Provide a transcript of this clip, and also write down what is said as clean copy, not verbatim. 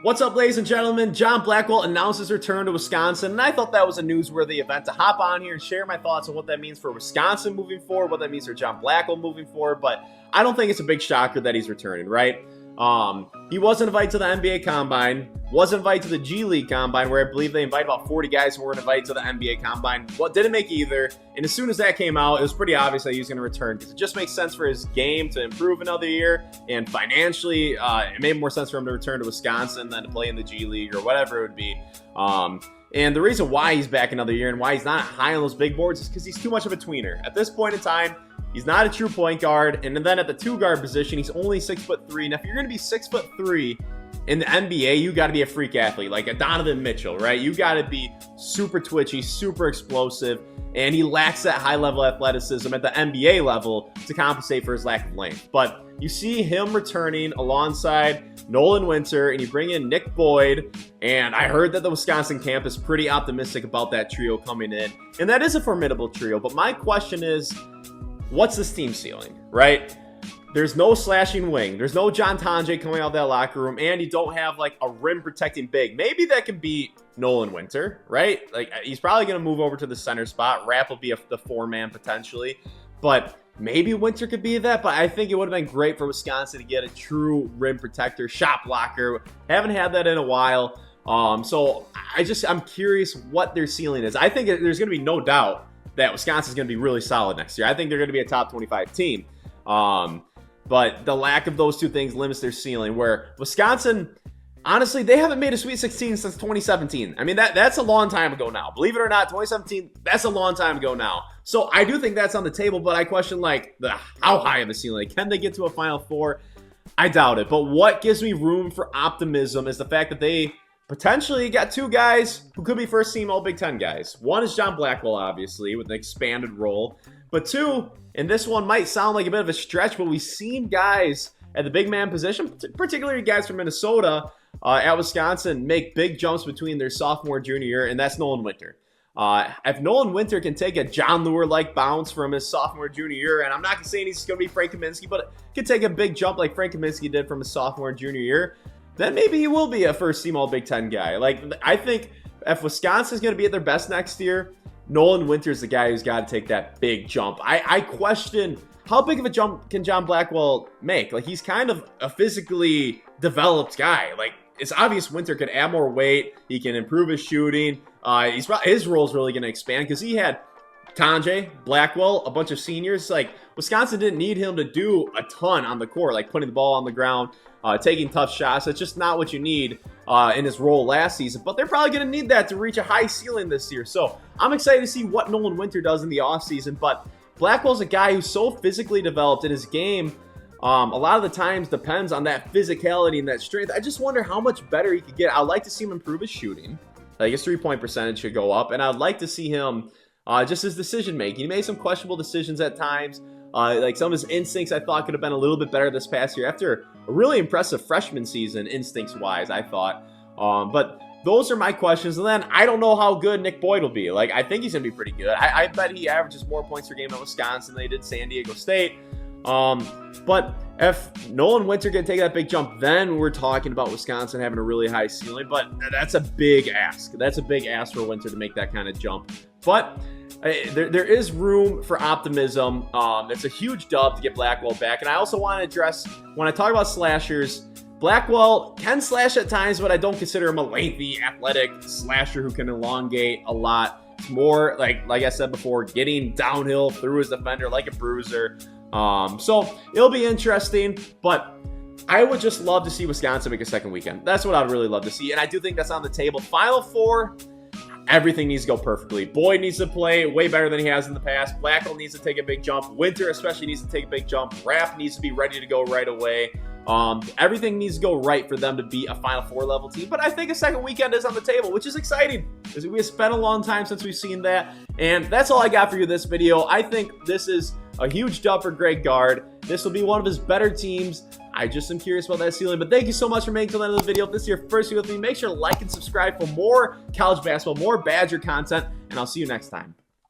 What's up, ladies and gentlemen? John Blackwell announced his return to Wisconsin, and I thought that was a newsworthy event to hop on here and share my thoughts on what that means for Wisconsin moving forward, what that means for John Blackwell moving forward, but I don't think it's a big shocker that he's returning, right? He wasn't invited to the NBA Combine, wasn't invited to the G League Combine, where I believe they invited about 40 guys who weren't invited to the NBA Combine. Well, didn't make either, and as soon as that came out, it was pretty obvious that he was going to return, because it just makes sense for his game to improve another year, and financially, it made more sense for him to return to Wisconsin than to play in the G League or whatever it would be. And the reason why he's back another year and why he's not high on those big boards is because he's too much of a tweener. At this point in time, he's not a true point guard, and then at the two guard position, he's only 6'3". Now, if you're going to be 6'3" in the NBA, you got to be a freak athlete, like a Donovan Mitchell, right? You got to be super twitchy, super explosive, and he lacks that high-level athleticism at the NBA level to compensate for his lack of length. But you see him returning alongside Nolan Winter, and you bring in Nick Boyd, and I heard that the Wisconsin camp is pretty optimistic about that trio coming in, and that is a formidable trio. But my question is, what's this team ceiling, right? There's no slashing wing. There's no John Tonje coming out of that locker room, and you don't have like a rim protecting big. Maybe that can be Nolan Winter, right? Like, he's probably going to move over to the center spot. Rapp will be the four-man potentially, but maybe Winter could be that. But I think it would have been great for Wisconsin to get a true rim protector, shot blocker. Haven't had that in a while. So I'm curious what their ceiling is. I think there's going to be no doubt that Wisconsin's going to be really solid next year. I think they're going to be a top 25 team. But the lack of those two things limits their ceiling, where Wisconsin, honestly, they haven't made a Sweet 16 since 2017. I mean, that's a long time ago now. Believe it or not, 2017, that's a long time ago now. So I do think that's on the table, but I question, like, how high of a ceiling. Can they get to a Final Four? I doubt it. But what gives me room for optimism is the fact that they potentially got two guys who could be first-team All-Big Ten guys. One is John Blackwell, obviously, with an expanded role. But two, and this one might sound like a bit of a stretch, but we've seen guys at the big man position, particularly guys from Minnesota, at Wisconsin, make big jumps between their sophomore and junior year, and that's Nolan Winter. If Nolan Winter can take a John Lure-like bounce from his sophomore junior year, and I'm not saying he's going to be Frank Kaminsky, but can take a big jump like Frank Kaminsky did from his sophomore and junior year, then maybe he will be a first-team All-Big Ten guy. Like, I think if Wisconsin's going to be at their best next year, Nolan Winter's the guy who's got to take that big jump. I question how big of a jump can John Blackwell make? Like, he's kind of a physically developed guy. Like, it's obvious Winter can add more weight. He can improve his shooting. His role is really going to expand because he had Tonje, Blackwell, a bunch of seniors. Like, Wisconsin didn't need him to do a ton on the court, like putting the ball on the ground, taking tough shots. That's just not what you need in his role last season. But they're probably going to need that to reach a high ceiling this year. So I'm excited to see what Nolan Winter does in the offseason. But Blackwell's a guy who's so physically developed, in his game a lot of the times depends on that physicality and that strength. I just wonder how much better he could get. I'd like to see him improve his shooting. Like, his three-point percentage should go up. And I'd like to see him just his decision-making. He made some questionable decisions at times. Like, some of his instincts I thought could have been a little bit better this past year after a really impressive freshman season, instincts-wise, I thought. But those are my questions. And then I don't know how good Nick Boyd will be. Like, I think he's going to be pretty good. I bet he averages more points per game at Wisconsin than he did San Diego State. But if Nolan Winter can take that big jump, then we're talking about Wisconsin having a really high ceiling. But that's a big ask. That's a big ask for Winter to make that kind of jump. But there is room for optimism. It's a huge dub to get Blackwell back. And I also want to address, when I talk about slashers, Blackwell can slash at times, but I don't consider him a lengthy, athletic slasher who can elongate a lot. It's more like I said before, getting downhill through his defender like a bruiser. So it'll be interesting, but I would just love to see Wisconsin make a second weekend. That's what I'd really love to see, and I do think that's on the table. Final Four, everything needs to go perfectly. Boyd needs to play way better than he has in the past. Blackwell needs to take a big jump. Winter especially needs to take a big jump. Rapp needs to be ready to go right away. Everything needs to go right for them to be a Final Four level team. But I think a second weekend is on the table, which is exciting, because we have spent a long time since we've seen that. And that's all I got for you this video. I think this is a huge dub for Greg Gard. This will be one of his better teams. I just am curious about that ceiling. But thank you so much for making it to the end of the video. If this is your first video with me, make sure to like and subscribe for more college basketball, more Badger content, and I'll see you next time.